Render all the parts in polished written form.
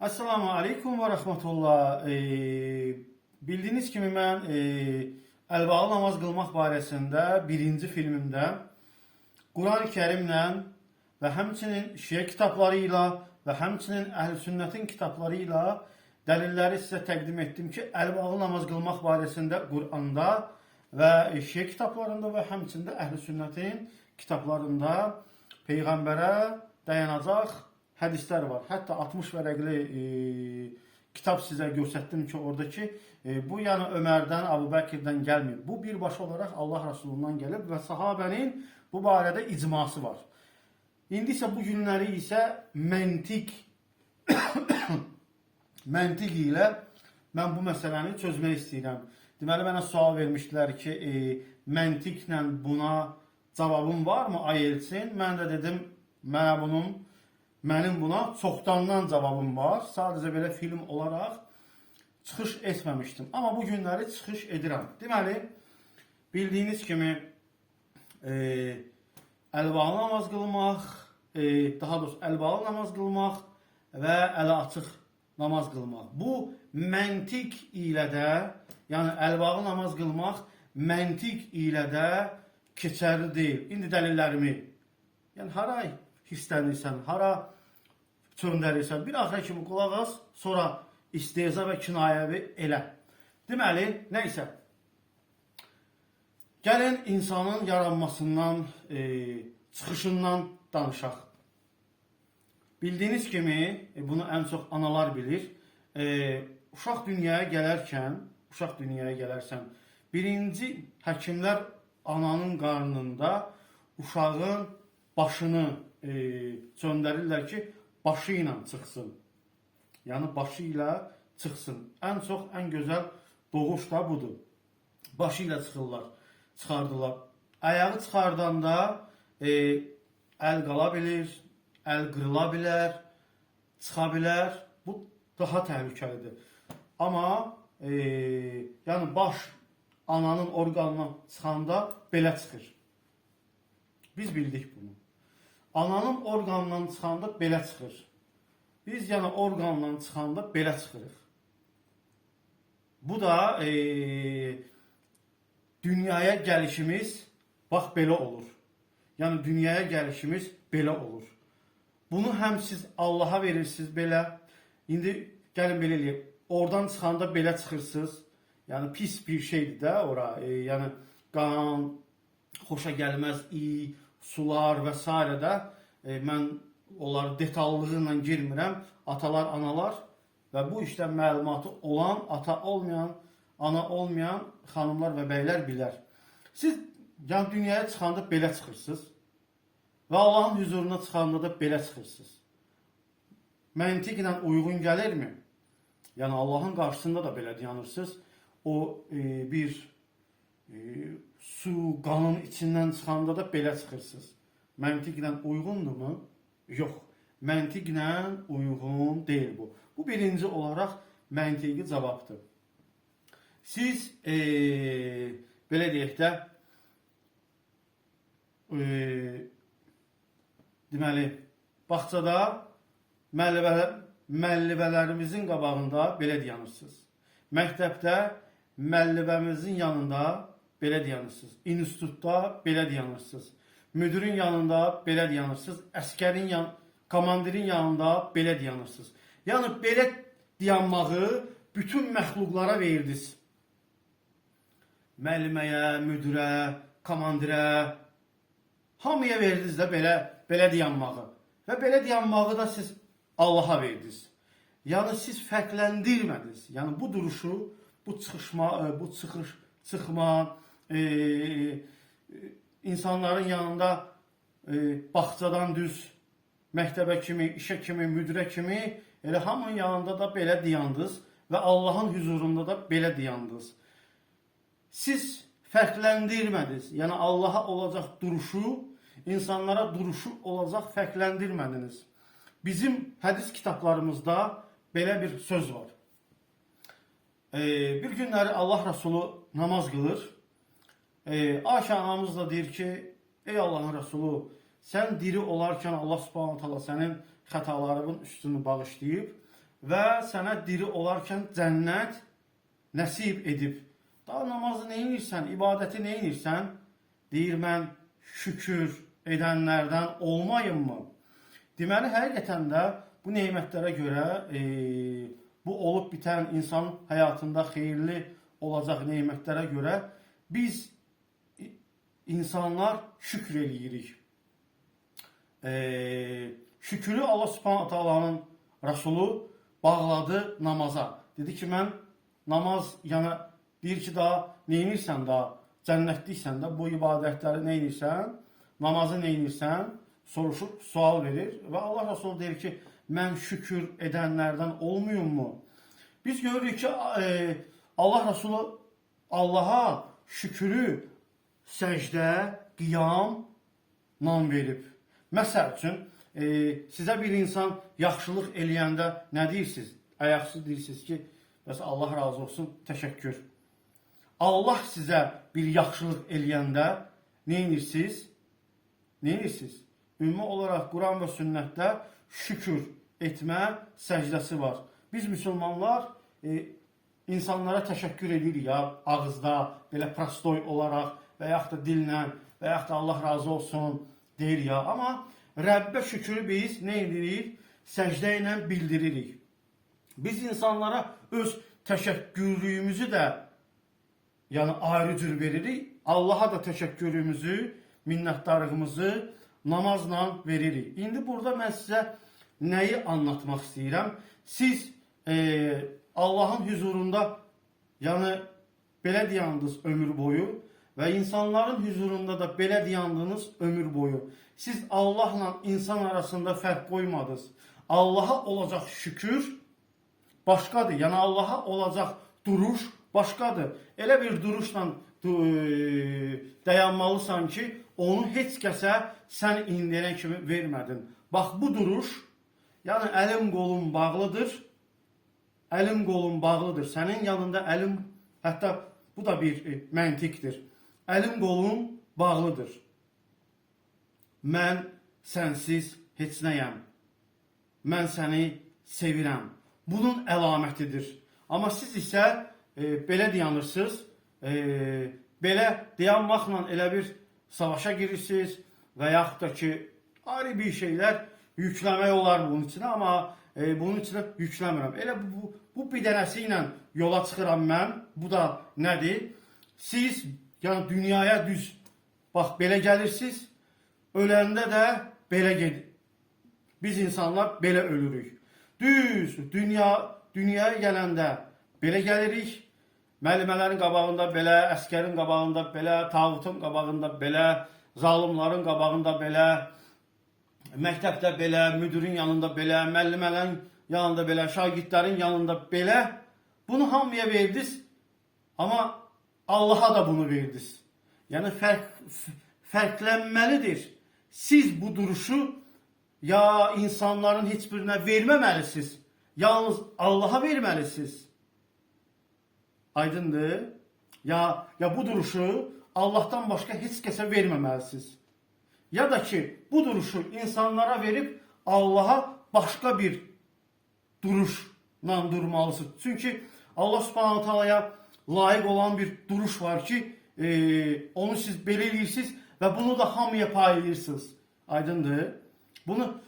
Assalamu aleykum və rəhmətullah. Bildiyiniz kimi mən əlbağlı namaz qılmaq barəsində birinci filmimdə Quran-ı Kərimlə və həmçinin şiə kitabları ilə və həmçinin Əhl-i Sünnətin kitabları ilə dəlilləri sizə təqdim etdim ki, əlbağlı namaz qılmaq barəsində Quranda və şiə kitablarında və həmçində Əhl-i Sünnətin kitablarında Peyğəmbərə dayanacaq hədislər var. Hətta 60 vərəqli kitab sizə göstərdim ki, oradakı bu yəni Ömərdən, Əbu Bəkirdən gəlmir. Bu birbaşa olaraq Allah Rasulundan gəlib və sahabənin bu barədə icması var. İndi isə bu günləri isə məntiq ilə mən bu məsələni çözmək istəyirəm. Deməli, mənə sual vermişdilər ki, məntiqlə buna cavabım varmı, ay Elçin? Mən də dedim, mənim buna çoxdandan cavabım var. Sadəcə belə film olaraq çıxış etməmişdim. Amma bu günləri çıxış edirəm. Deməli, bildiyiniz kimi əlbağlı namaz qılmaq, daha doğrusu əlbağlı namaz qılmaq və əli açıq namaz qılmaq. Bu məntiq ilə də, yəni əlbağlı namaz qılmaq məntiq ilə də keçərli deyil. İndi dəlillərimi, yəni hara hisslənirsən, hara çöndərirsən, bir axıra kimi qulaq as, sonra istehza və kinayəvi elə. Deməli, nəysə, gəlin insanın yaranmasından, çıxışından danışaq. Bildiyiniz kimi, bunu ən çox analar bilir, uşaq dünyaya gələrsən, birinci həkimlər ananın qarnında uşağın başını çöndərirlər ki, başı ilə çıxsın. Yəni, başı ilə çıxsın. Ən çox, ən gözəl doğuş da budur. Başı ilə çıxardılar. Ayağı çıxardanda əl qala bilir, əl qırıla bilər, çıxa bilər. Bu daha təhlükəlidir. Amma, yəni, baş ananın orqanından çıxanda belə çıxır. Biz bildik bunu. Ananın orqanından çıxanda belə çıxır. Biz yəni orqandan çıxanda belə çıxırıq. Bu da dünyaya gəlişimiz bax belə olur. Yəni dünyaya gəlişimiz belə olur. Bunu həm siz Allaha verirsiniz belə. İndi gəlin belə eləyək. Oradan çıxanda belə çıxırsınız. Yəni pis bir şeydir də ora. Yəni qan, xoşa gəlməz sular və s. də mən onları detallığı ilə girmirəm. Atalar, analar və bu işdən məlumatı olan, ata olmayan, ana olmayan xanımlar və bəylər bilər. Siz yəni dünyaya çıxanda belə çıxırsınız və Allahın huzuruna çıxanda da belə çıxırsınız. Məntiqlə uyğun gəlirmi? Yəni Allahın qarşısında da belə dayanırsınız. O bir su, qanın içindən çıxanda da belə çıxırsınız. Məntiqlə uyğundurmu? Yox. Məntiqlə uyğun deyil bu. Bu birinci olaraq məntiqi cavabdır. Siz belə deyək də deməli bağçada müəllimələrimizin qabağında belə dayanırsınız. Məktəbdə müəlliməmizin yanında belə dayanırsınız. İnstitutda belə dayanırsınız. Müdürün yanında belə dayanırsınız. Əskərin komandirin yanında belə dayanırsınız. Yəni belə dayanmağı bütün məxluqlara verdiniz. Müəlliməyə, müdürə, komandirə, hamıya verdiniz də belə dayanmağı. Və belə dayanmağı da siz Allaha verdiniz. Yəni siz fərqləndirmədiniz. Yəni bu duruşu, bu çıxma, insanların yanında bağçadan düz məktəbə kimi, işə kimi, müdirə kimi elə hamının yanında da belə dayandınız və Allahın huzurunda da belə dayandınız. Siz fərqləndirmədiniz. Yəni Allaha olacaq duruşu, insanlara duruşu olacaq fərqləndirmədiniz. Bizim hədis kitablarımızda belə bir söz var. Bir günləri Allah Resulü namaz qılır. Ayşə anamız da deyir ki, ey Allahın Resulü, sən diri olarkən Allah Subhanahu taala sənin xətalarının üstünü bağışlayıb və sənə diri olarkən cənnət nəsib edib. Daha namazı nə edirsən, ibadəti nə edirsən? Deyir, mən şükür edənlərdən olmayım mı? Deməli, həqiqətən də bu nemətlərə görə, bu olub bitən insan həyatında xeyirli olacaq nemətlərə görə biz insanlar şükür eləyirik. Şükrü Allah Subhanahu Taala'nın Resulü bağladı namaza. Dedi ki, mən namaz, yəni deyir ki, daha nə edirsən, daha cənnətliksən də, bu ibadətləri nə edirsən, namazı nə edirsən, soruşub, sual verir və Allah Resulü deyir ki, mən şükür edənlərdən olmuyum mu? Biz görürük ki, Allah Resulü Allaha şükrü səcdə, qiyamla verib. Məsəl üçün, sizə bir insan yaxşılıq eləyəndə nə deyirsiniz? Ayaqsız deyirsiniz ki, bəs Allah razı olsun, təşəkkür. Allah sizə bir yaxşılıq eləyəndə nə edirsiniz? Nə edirsiniz? Ümumi olaraq Quran və sünnətdə şükür etmə səcdəsi var. Biz müsəlmanlar insanlara təşəkkür edirik ya, ağızda, belə prostoy olaraq və yaxud da dillə və yaxud da Allah razı olsun deyir ya. Amma Rəbbə şükrü biz nə edirik? Səcdə ilə bildiririk. Biz insanlara öz təşəkkürlüyümüzü də yəni ayrı cür veririk. Allaha da təşəkkürümüzü, minnətdarlığımızı namazla veririk. İndi burada mən sizə nəyi anlatmaq istəyirəm? Siz Allahın huzurunda yəni belə deyandınız ömür boyu və insanların huzurunda da belə deyandınız ömür boyu. Siz Allahla insan arasında fərq qoymadınız. Allaha olacaq şükür başqadır. Yəni Allaha olacaq duruş başqadır. Elə bir duruşla dayanmalısan ki, onu heç kəsə sən indiyənə kimi vermədin. Bax bu duruş, yəni əlim qolum bağlıdır. Əlim qolum bağlıdır. Sənin yanında əlim, hətta bu da bir məntiqdir. Əlim qolum bağlıdır. Mən sənsiz heç nəyəm. Mən səni sevirəm. Bunun əlamətidir. Amma siz isə belə deyanırsınız, belə deyanmaqla elə bir savaşa girirsiniz və yaxud da ki, ayrı bir şeylər yükləmək olar bunun içinə, amma bunun içinə yükləmirəm. Elə bu bir dənəsi ilə yola çıxıram mən. Bu da nədir? Siz yəni dünyaya düz, bax belə gəlirsiniz, öləndə də belə gedir. Biz insanlar belə ölürük. Düz, dünyaya gələndə belə gəlirik. Müəllimələrin qabağında belə, əskərin qabağında belə, tağutun qabağında belə, zalimların qabağında belə, məktəbdə belə, müdürün yanında belə, müəllimələrin yanında belə, şagirdlərin yanında belə. Bunu hamıya verdiniz, amma Allaha da bunu verdiniz. Yəni fərqlənməlidir. Siz bu duruşu ya insanların heç birinə verməməlisiniz, yalnız Allaha verməlisiniz. Aydındır? Ya bu duruşu Allah'tan başqa heç kəsə verməməlisiniz. Ya da ki, bu duruşu insanlara verib Allaha başqa bir duruşla durmalısınız. Çünki Allah Subhanahu Taala'ya layiq olan bir duruş var ki, onu siz belə edirsiniz və bunu da hamıya paylayırsınız. Aydındır? Bunu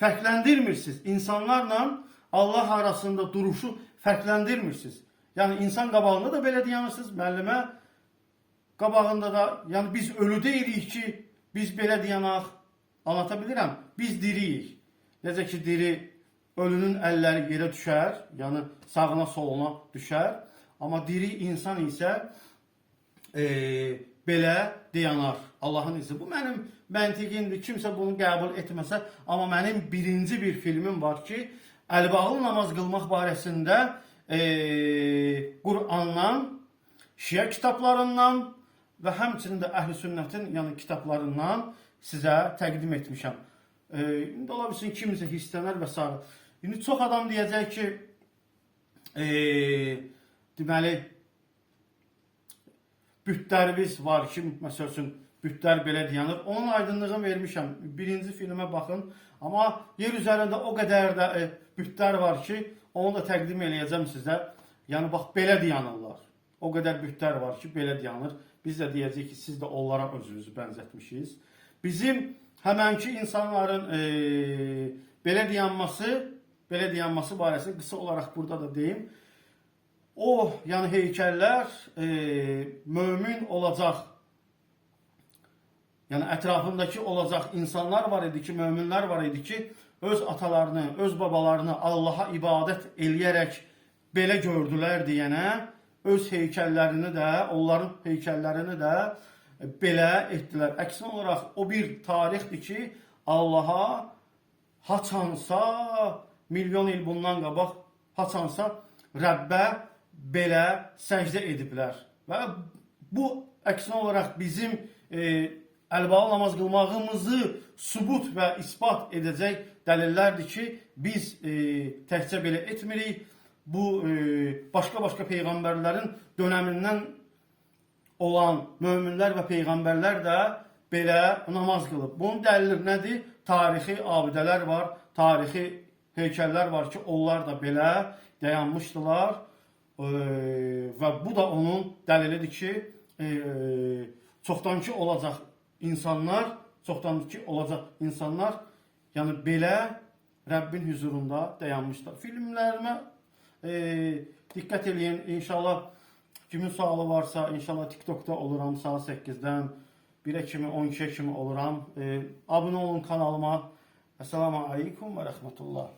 fərqləndirmirsiniz. İnsanlarla Allah arasında duruşu fərqləndirmirsiniz. Yəni insan qabağında da belə deyirsiniz, müəllimə qabağında da, yəni biz ölü deyirik ki, biz belə deyənək, anlata bilirəm, biz diriyik. Necə ki, diri ölünün əlləri yerə düşər, yəni sağına soluna düşər. Amma diri insan isə belə deyanar. Allahın izni. Bu mənim məntiqimdir. Kimsə bunu qəbul etməsə, amma mənim birinci bir filmim var ki, əlbağlı namaz qılmaq barəsində Qurandan, Şiə kitablarından və həmçinin də Əhl-i Sünnətin yəni kitablarından sizə təqdim etmişəm. İndi ola bilsin kimsə hissənər və s. İndi çox adam deyəcək ki, deməli, bütlərimiz var ki, məsəl üçün, bütlər belə deyanır. Onun aydınlığını vermişəm. Birinci filmə baxın. Amma yer üzərində o qədər də bütlər var ki, Onu da təqdim eləyəcəm sizə. Yəni bax belə dayanırlar. O qədər bütlər var ki, belə dayanır. Biz də deyəcəyik ki, siz də onlara özünüzü bənzətmişsiniz. Bizim həmənki insanların belə dayanması barəsində qısa olaraq burada da deyim. O, yəni heykəllər mömin olacaq, yəni ətrafındakı olacaq insanlar var idi ki, möminlər var idi ki, öz atalarını, öz babalarını Allaha ibadət eləyərək belə gördülər deyənə, öz heykəllərini də, onların heykəllərini də belə etdilər. Əksinə olaraq o bir tarixdir ki, Allaha haçansa, milyon il bundan qabaq haçansa Rəbbə belə səcdə ediblər. Və bu əksinə olaraq bizim əlbağlı namaz qılmağımızı sübut və isbat edəcək dəlillərdir ki, biz təkcə belə etmirik. Bu başqa-başqa peyğəmbərlərin dönəmindən olan möminlər və peyğəmbərlər də belə namaz qılıb. Bunun dəlili nədir? Tarixi abidələr var, tarixi heykəllər var ki, onlar da belə dayanmışdılar. Və bu da onun dəlilidir ki, çoxdankı olacaq insanlar, yəni belə Rəbbin huzurunda dayanmışlar. Filmlərimə diqqət eləyin. İnşallah kimin sualı varsa, inşallah TikTok'da oluram saat 8-dən 1-ə kimi, 12-yə kimi oluram. Abunə olun kanalıma. Esselamu aleykum və rəhmətullah.